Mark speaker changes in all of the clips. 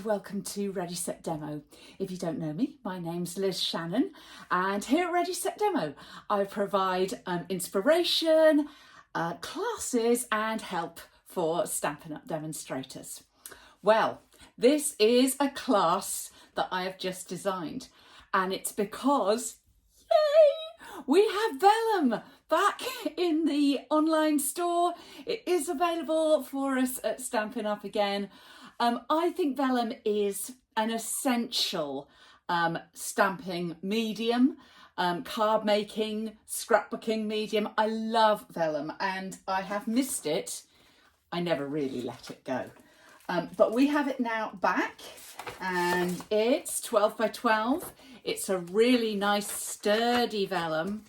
Speaker 1: welcome to Ready Set Demo. If you don't know me, my name's Liz Shannon, and here at Ready Set Demo I provide inspiration, classes and help for Stampin' Up demonstrators. Well, this is a class that I have just designed, and it's because, yay, we have Vellum back in the online store. It is available for us at Stampin' Up again. I think Vellum is an essential stamping medium, card making, scrapbooking medium. I love Vellum and I have missed it. I never really let it go. But we have it now back, and it's 12 by 12. It's a really nice sturdy vellum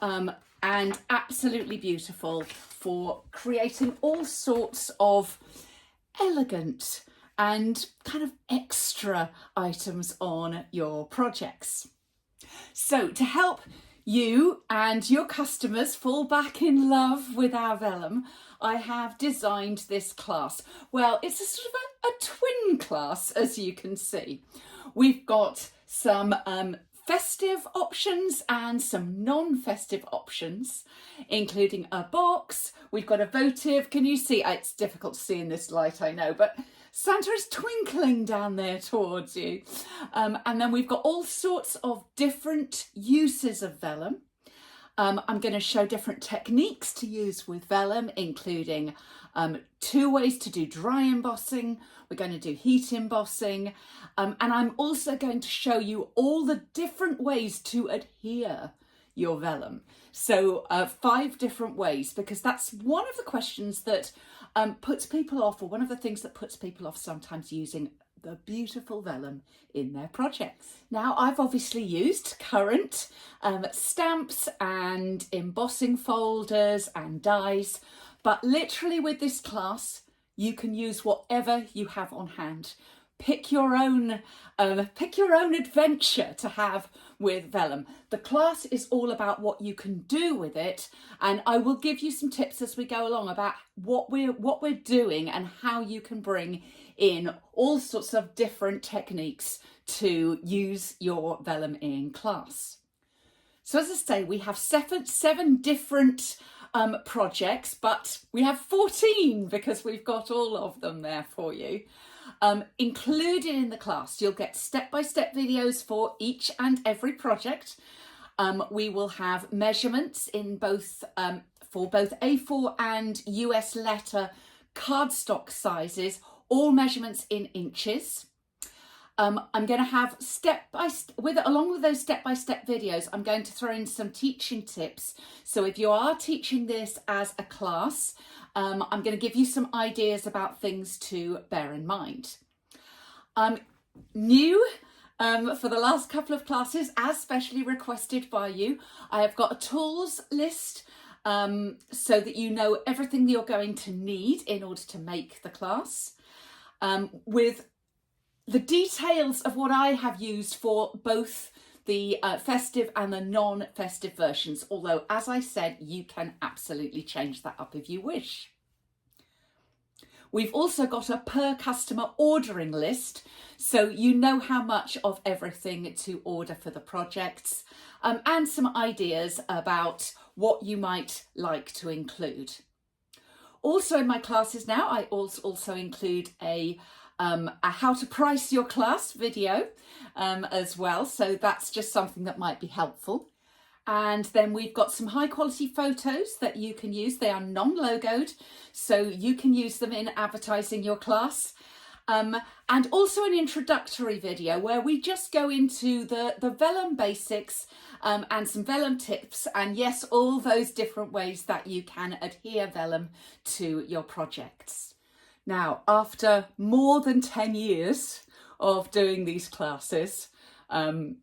Speaker 1: and absolutely beautiful for creating all sorts of elegant and kind of extra items on your projects. So to help you and your customers fall back in love with our vellum, I have designed this class. Well, it's a sort of a twin class, as you can see. We've got some festive options and some non-festive options, including a box. We've got a votive. Can you see? It's difficult to see in this light, I know, but Santa is twinkling down there towards you. And then we've got all sorts of different uses of vellum. I'm going to show different techniques to use with vellum, including 2 ways to do dry embossing. We're going to do heat embossing. And I'm also going to show you all the different ways to adhere your vellum. So 5 different ways, because that's one of the questions that puts people off, or one of the things that puts people off sometimes using the beautiful vellum in their projects. Now, I've obviously used current stamps and embossing folders and dies, but literally with this class, you can use whatever you have on hand. Pick your own adventure to have with vellum. The class is all about what you can do with it, and I will give you some tips as we go along about what we're doing and how you can bring in all sorts of different techniques to use your vellum in class. So as I say, we have seven different projects, but we have 14 because we've got all of them there for you. Included in the class, you'll get step-by-step videos for each and every project. We will have measurements in both for both A4 and US letter cardstock sizes, all measurements in inches. I'm going to have along with those step-by-step videos, I'm going to throw in some teaching tips. So if you are teaching this as a class, I'm going to give you some ideas about things to bear in mind. New for the last couple of classes, as specially requested by you, I have got a tools list so that you know everything you're going to need in order to make the class, with the details of what I have used for both the festive and the non-festive versions, although, as I said, you can absolutely change that up if you wish. We've also got a per customer ordering list, so you know how much of everything to order for the projects, and some ideas about what you might like to include. Also in my classes now, I also include a how to price your class video as well, so that's just something that might be helpful. And then we've got some high quality photos that you can use. They are non-logoed, so you can use them in advertising your class. And also an introductory video where we just go into the vellum basics and some vellum tips, and yes, all those different ways that you can adhere vellum to your projects. Now, after more than 10 years of doing these classes, doing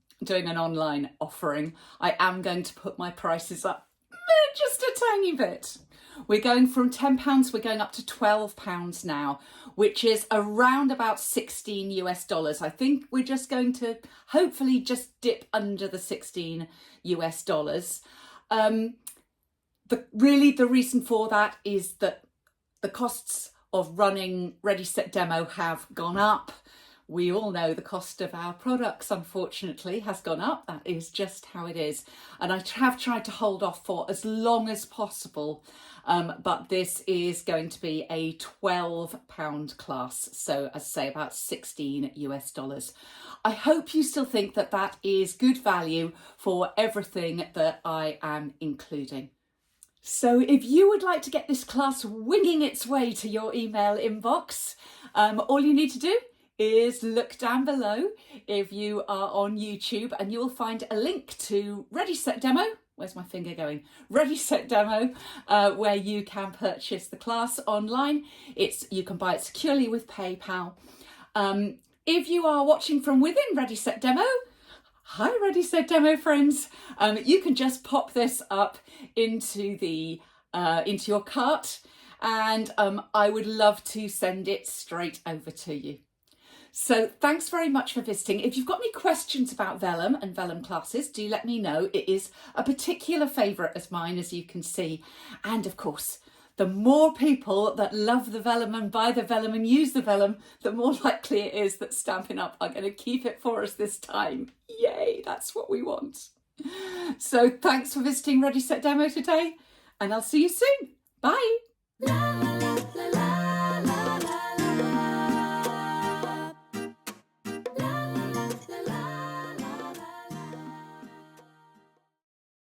Speaker 1: an online offering, I am going to put my prices up just a tiny bit. We're going from £10, we're going up to £12 now, which is around about $16 US. I think we're just going to hopefully just dip under the $16 US. The reason for that is that the costs of running Ready Set Demo have gone up. we all know the cost of our products, unfortunately, has gone up. That is just how it is. And I have tried to hold off for as long as possible, but this is going to be a £12 class. So as I say, about 16 US dollars. I hope you still think that that is good value for everything that I am including. So if you would like to get this class winging its way to your email inbox, all you need to do is look down below if you are on YouTube, and you'll find a link to Ready Set Demo. Where's my finger going? Ready Set Demo, where you can purchase the class online. You can buy it securely with PayPal. If you are watching from within Ready Set Demo, hi Ready Set Demo friends, you can just pop this up into your cart, and I would love to send it straight over to you. So thanks very much for visiting. If you've got any questions about Vellum and Vellum classes, do let me know. It is a particular favourite of mine, as you can see. And of course, the more people that love the Vellum and buy the Vellum and use the Vellum, the more likely it is that Stampin' Up are going to keep it for us this time. Yay, that's what we want. So thanks for visiting Ready Set Demo today, and I'll see you soon. Bye.